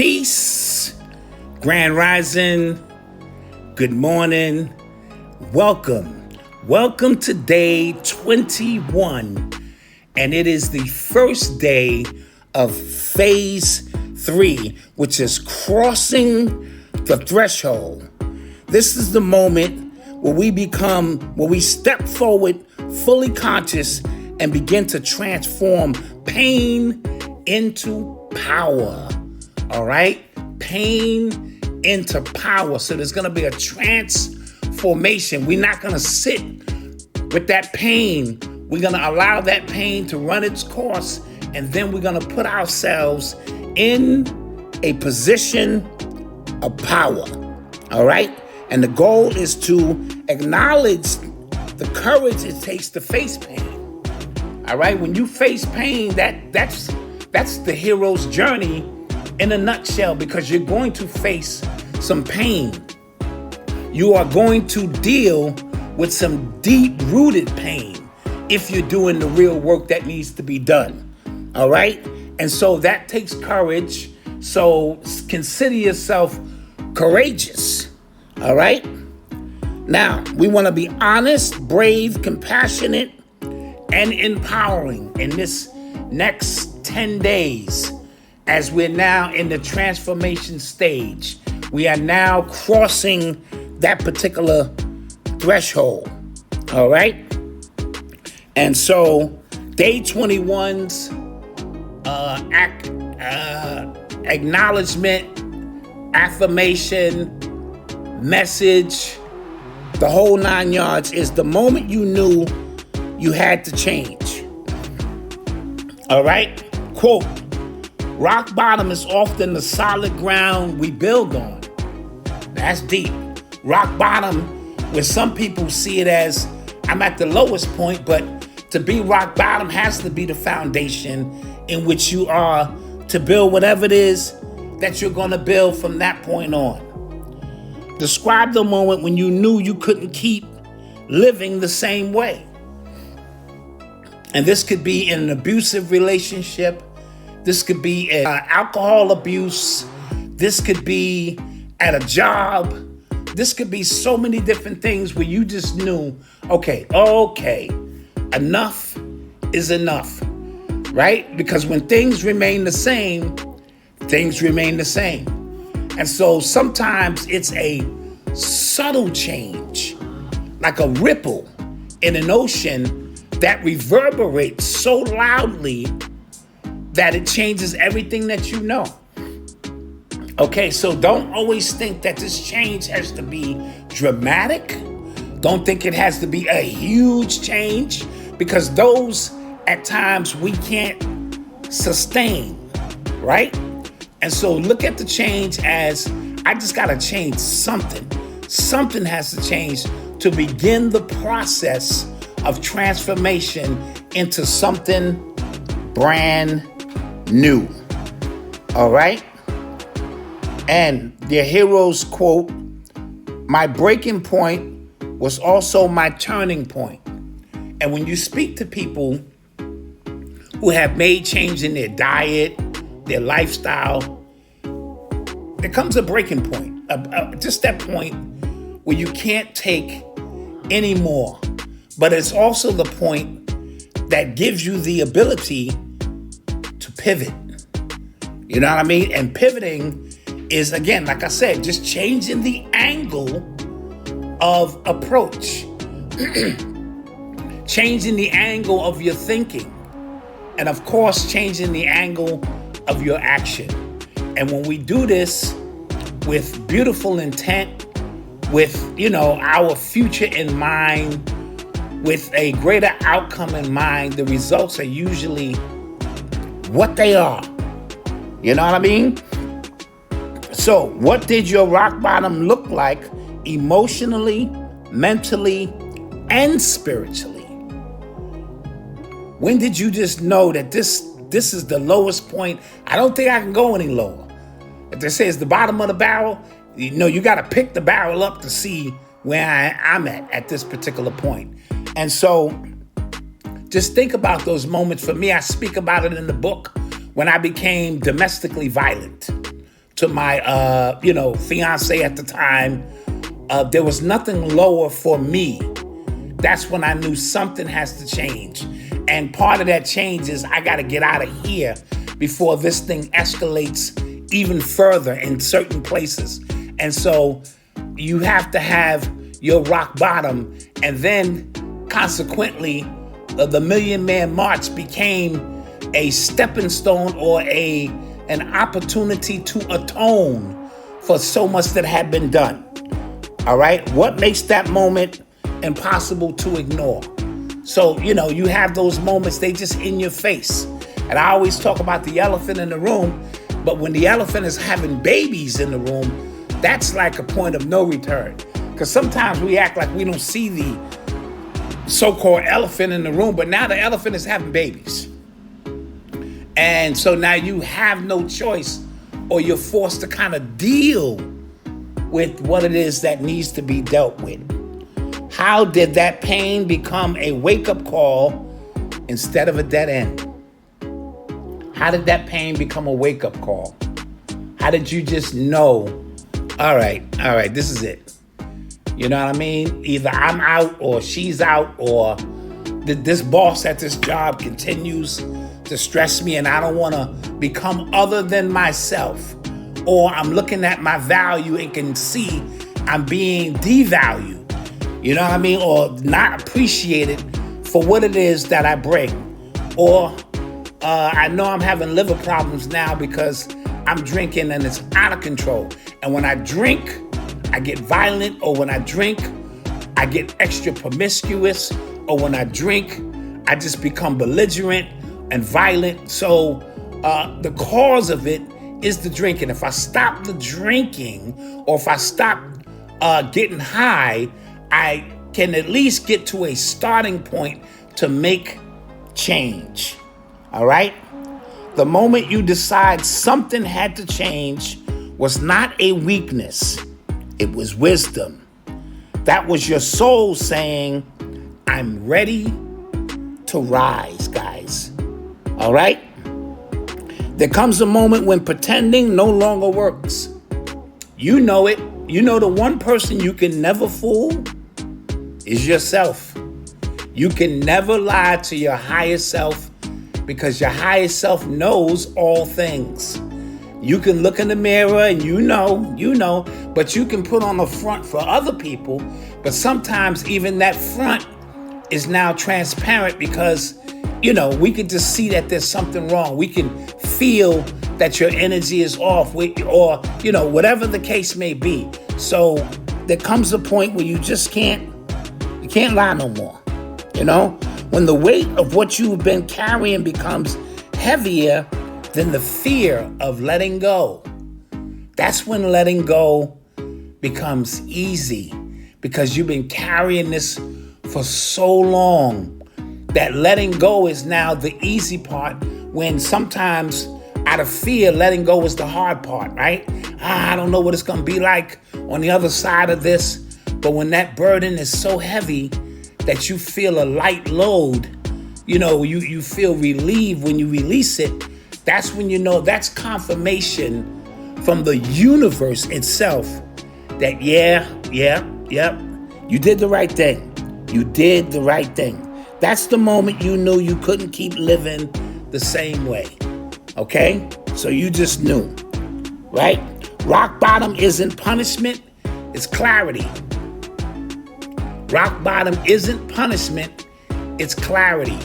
Peace, Grand Rising, good morning, welcome. Welcome to day 21, and it is the first day of phase 3, which is crossing the threshold. This is the moment where we step forward fully conscious and begin to transform pain into power. All right? Pain into power. So there's going to be a transformation. We're not going to sit with that pain. We're going to allow that pain to run its course, and then we're going to put ourselves in a position of power. All right? And the goal is to acknowledge the courage it takes to face pain. All right? When you face pain, that's the hero's journey in a nutshell, because you're going to face some pain. You are going to deal with some deep-rooted pain if you're doing the real work that needs to be done. All right? And so that takes courage. So consider yourself courageous. All right? Now, we want to be honest, brave, compassionate, and empowering in this next 10 days. As we're now in the transformation stage, we are now crossing that particular threshold. All right? And so day 21's acknowledgement, affirmation, message, the whole 9 yards is the moment you knew you had to change. All right? Quote, rock bottom is often the solid ground we build on. That's deep. Rock bottom, where some people see it as, I'm at the lowest point, but to be rock bottom has to be the foundation in which you are to build whatever it is that you're going to build from that point on. Describe the moment when you knew you couldn't keep living the same way. And this could be in an abusive relationship. This could be alcohol abuse. This could be at a job. This could be so many different things where you just knew, okay, enough is enough, right? Because when things remain the same, things remain the same. And so sometimes it's a subtle change, like a ripple in an ocean that reverberates so loudly that it changes everything that you know. Okay, so don't always think that this change has to be dramatic. Don't think it has to be a huge change, because those at times we can't sustain, right? And so look at the change as, I just gotta change something. Something has to change to begin the process of transformation into something brand new. All right? And the hero's quote, my breaking point was also my turning point. And when you speak to people who have made change in their diet, their lifestyle, there comes a breaking point, just that point where you can't take any more. But it's also the point that gives you the ability to pivot. You know what I mean? And pivoting is, again, like I said, just changing the angle of approach, changing the angle of your thinking, and of course, changing the angle of your action. And when we do this with beautiful intent, with, our future in mind, with a greater outcome in mind, the results are usually what they are. You know what I mean? So, what did your rock bottom look like emotionally, mentally, and spiritually? When did you just know that this is the lowest point? I don't think I can go any lower. If they say it's the bottom of the barrel, you got to pick the barrel up to see where I'm at this particular point. And so just think about those moments. For me, I speak about it in the book when I became domestically violent to my, fiance at the time. There was nothing lower for me. That's when I knew something has to change. And part of that change is I got to get out of here before this thing escalates even further in certain places. And so you have to have your rock bottom. And then consequently, the Million Man March became a stepping stone or an opportunity to atone for so much that had been done. All right? What makes that moment impossible to ignore? So, you have those moments, they just in your face. And I always talk about the elephant in the room, but when the elephant is having babies in the room, that's like a point of no return. Because sometimes we act like we don't see the so-called elephant in the room, but now the elephant is having babies. And so now you have no choice, or you're forced to kind of deal with what it is that needs to be dealt with. How did that pain become a wake-up call instead of a dead end? How did that pain become a wake-up call? How did you just know, all right, this is it? You know what I mean? Either I'm out or she's out, or this boss at this job continues to stress me and I don't want to become other than myself. Or I'm looking at my value and can see I'm being devalued. You know what I mean? Or not appreciated for what it is that I bring. Or I know I'm having liver problems now because I'm drinking and it's out of control. And when I drink, I get violent. Or when I drink, I get extra promiscuous. Or when I drink, I just become belligerent and violent. So the cause of it is the drinking. If I stop the drinking, or if I stop getting high, I can at least get to a starting point to make change. All right? The moment you decide something had to change was not a weakness. It was wisdom. That was your soul saying, I'm ready to rise, guys. All right? There comes a moment when pretending no longer works. You know it. You know the one person you can never fool is yourself. You can never lie to your higher self because your higher self knows all things. You can look in the mirror and you know, but you can put on a front for other people. But sometimes even that front is now transparent because, we can just see that there's something wrong. We can feel that your energy is off, or, whatever the case may be. So there comes a point where you just can't lie no more. When the weight of what you've been carrying becomes heavier than the fear of letting go. That's when letting go becomes easy, because you've been carrying this for so long that letting go is now the easy part, when sometimes out of fear, letting go is the hard part, right? I don't know what it's going to be like on the other side of this. But when that burden is so heavy that you feel a light load, you feel relieved when you release it. That's when that's confirmation from the universe itself that, you did the right thing. You did the right thing. That's the moment you knew you couldn't keep living the same way. Okay? So you just knew, right? Rock bottom isn't punishment, it's clarity. Rock bottom isn't punishment, it's clarity.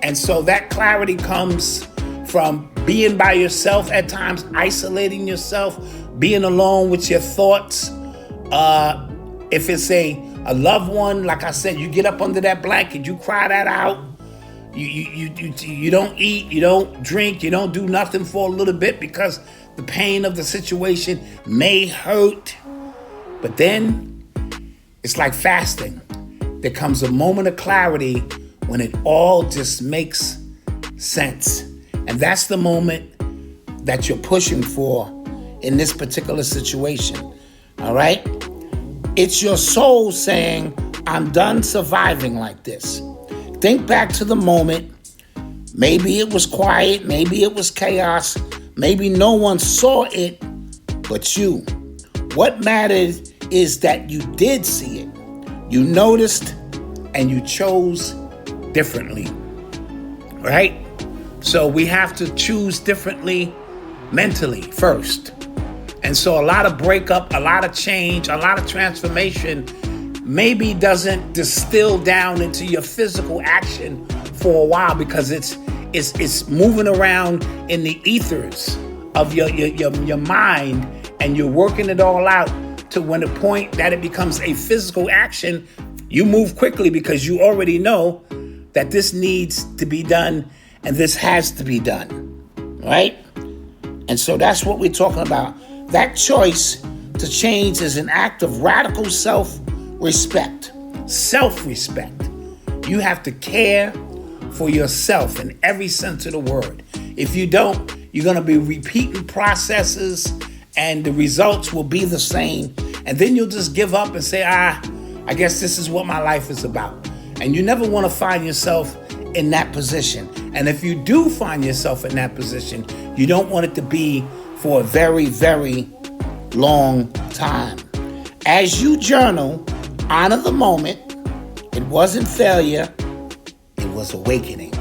And so that clarity comes from being by yourself at times, isolating yourself, being alone with your thoughts. If it's a loved one, like I said, you get up under that blanket, you cry that out. You don't eat, you don't drink, you don't do nothing for a little bit because the pain of the situation may hurt. But then it's like fasting. There comes a moment of clarity when it all just makes sense. And that's the moment that you're pushing for in this particular situation. All right? It's your soul saying, I'm done surviving like this. Think back to the moment. Maybe it was quiet, maybe it was chaos, Maybe no one saw it but you. What matters is that you did see it. You noticed and you chose differently, right? So we have to choose differently mentally first. And so a lot of breakup, a lot of change, a lot of transformation maybe doesn't distill down into your physical action for a while because it's moving around in the ethers of your mind, and you're working it all out to when the point that it becomes a physical action, you move quickly because you already know that this needs to be done and this has to be done, right? And so that's what we're talking about. That choice to change is an act of radical self-respect. Self-respect. You have to care for yourself in every sense of the word. If you don't, you're going to be repeating processes and the results will be the same. And then you'll just give up and say, I guess this is what my life is about. And you never want to find yourself in that position. And if you do find yourself in that position, you don't want it to be for a very, very long time. As you journal, honor the moment. It wasn't failure. It was awakening.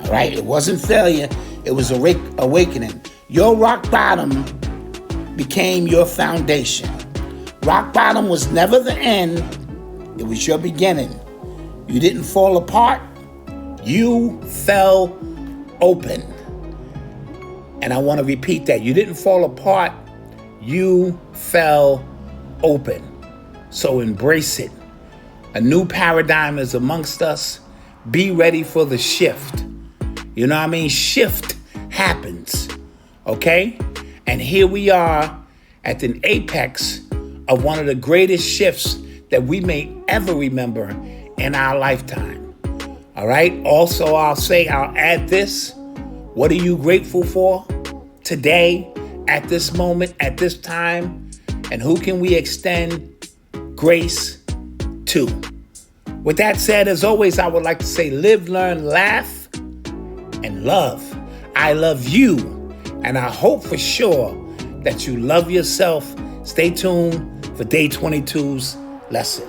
All right? It wasn't failure. It was awakening. Your rock bottom became your foundation. Rock bottom was never the end. It was your beginning. You didn't fall apart. You fell open. And I want to repeat that. You didn't fall apart. You fell open. So embrace it. A new paradigm is amongst us. Be ready for the shift. You know what I mean? Shift happens. Okay? And here we are at an apex of one of the greatest shifts that we may ever remember in our lifetime. All right? Also, I'll add this. What are you grateful for today, at this moment, at this time? And who can we extend grace to? With that said, as always, I would like to say live, learn, laugh, and love. I love you, and I hope for sure that you love yourself. Stay tuned for day 22's lesson.